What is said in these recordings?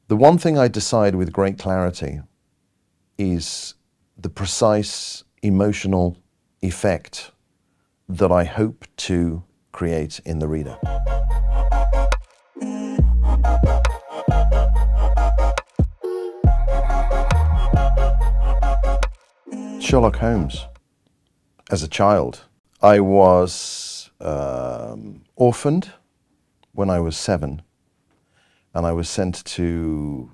The one thing I decide with great clarity is the precise emotional effect that I hope to create in the reader. Sherlock Holmes. As a child, I was orphaned when I was 7, and I was sent to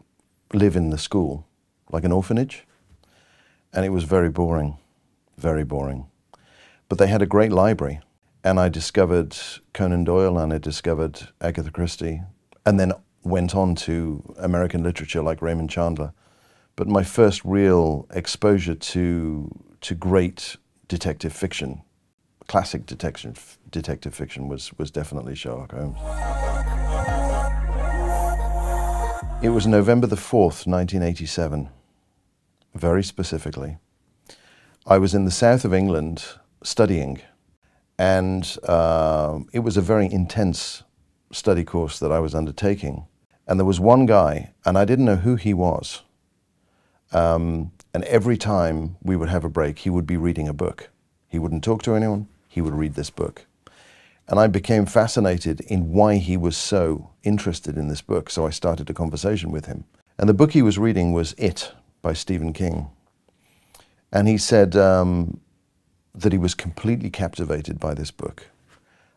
live in the school, like an orphanage, and it was very boring, very boring. But they had a great library, and I discovered Conan Doyle and I discovered Agatha Christie, and then went on to American literature like Raymond Chandler. But my first real exposure to great detective fiction, classic detective fiction, was definitely Sherlock Holmes. It was November the 4th, 1987, very specifically. I was in the south of England studying, and it was a very intense study course that I was undertaking. And there was one guy, and I didn't know who he was. And every time we would have a break, he would be reading a book. He wouldn't talk to anyone, he would read this book. And I became fascinated in why he was so interested in this book, so I started a conversation with him. And the book he was reading was It by Stephen King. And he said that he was completely captivated by this book.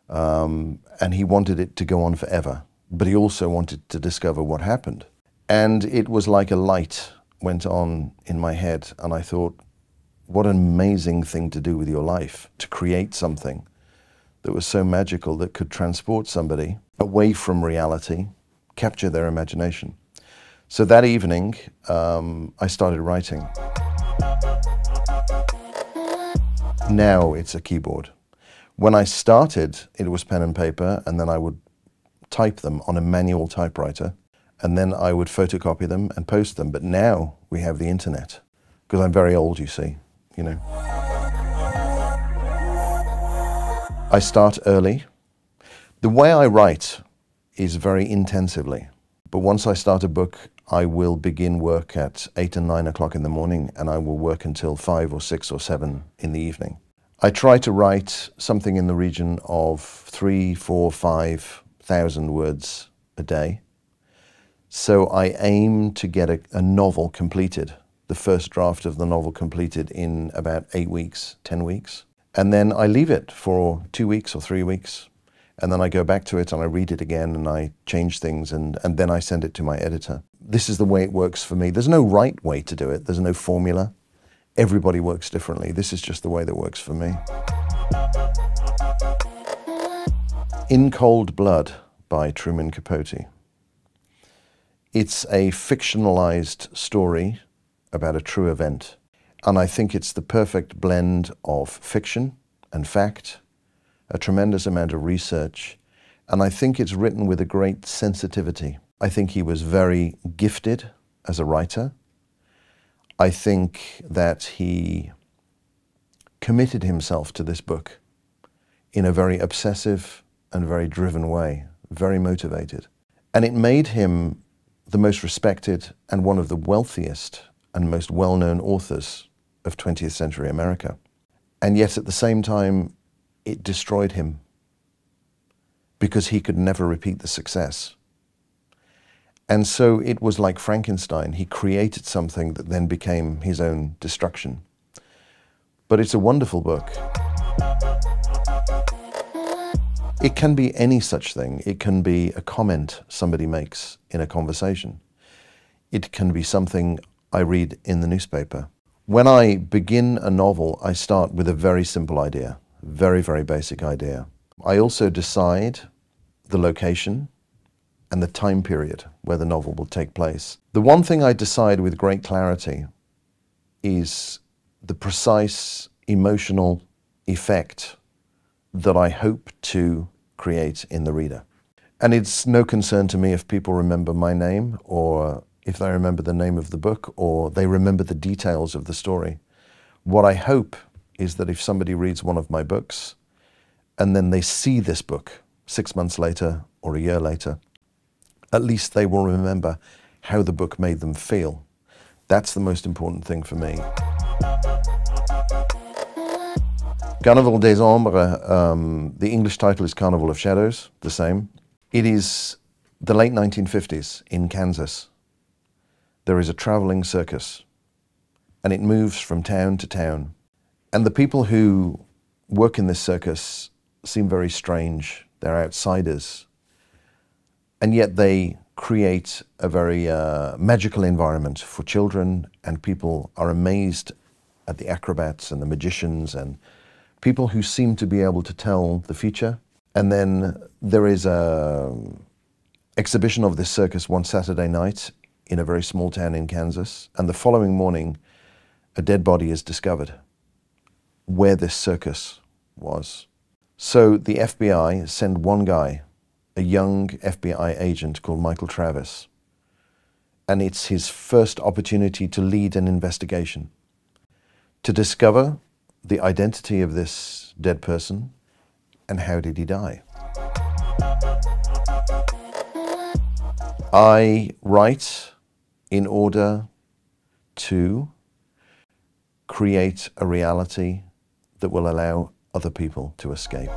And he wanted it to go on forever, but he also wanted to discover what happened. And it was like a light went on in my head, and I thought, what an amazing thing to do with your life, to create something that was so magical that could transport somebody away from reality, capture their imagination. So that evening, I started writing. Now it's a keyboard. When I started, it was pen and paper, and then I would type them on a manual typewriter, and then I would photocopy them and post them. But now we have the internet, because I'm very old, you see, you know. I start early. The way I write is very intensively, but once I start a book, I will begin work at 8 and 9 o'clock in the morning, and I will work until 5 or 6 or 7 in the evening. I try to write something in the region of 3, 4, 5,000 words a day. So I aim to get a novel completed, the first draft of the novel completed in about 8 weeks, 10 weeks. And then I leave it for 2 weeks or 3 weeks. And then I go back to it and I read it again and I change things, and then I send it to my editor. This is the way it works for me. There's no right way to do it. There's no formula. Everybody works differently. This is just the way that works for me. In Cold Blood by Truman Capote. It's a fictionalized story about a true event. And I think it's the perfect blend of fiction and fact, a tremendous amount of research, and I think it's written with a great sensitivity. I think he was very gifted as a writer. I think that he committed himself to this book in a very obsessive and very driven way, very motivated. And it made him the most respected and one of the wealthiest and most well-known authors of 20th century America. And yet at the same time, it destroyed him because he could never repeat the success. And so it was like Frankenstein. He created something that then became his own destruction. But it's a wonderful book. It can be any such thing. It can be a comment somebody makes in a conversation. It can be something I read in the newspaper. When I begin a novel, I start with a very simple idea, very, very basic idea. I also decide the location and the time period where the novel will take place. The one thing I decide with great clarity is the precise emotional effect that I hope to create in the reader. And it's no concern to me if people remember my name, or if they remember the name of the book, or they remember the details of the story. What I hope is that if somebody reads one of my books and then they see this book 6 months later or a year later, at least they will remember how the book made them feel. That's the most important thing for me. Carnaval des ombres, the English title is Carnival of Shadows, the same. It is the late 1950s in Kansas. There is a traveling circus, and it moves from town to town. And the people who work in this circus seem very strange. They're outsiders. And yet they create a very magical environment for children, and people are amazed at the acrobats and the magicians and people who seem to be able to tell the future. And then there is an exhibition of this circus one Saturday night in a very small town in Kansas, and the following morning a dead body is discovered where this circus was. So the FBI sent one guy, a young FBI agent called Michael Travis, and it's his first opportunity to lead an investigation, to discover the identity of this dead person and how did he die. I write in order to create a reality that will allow other people to escape.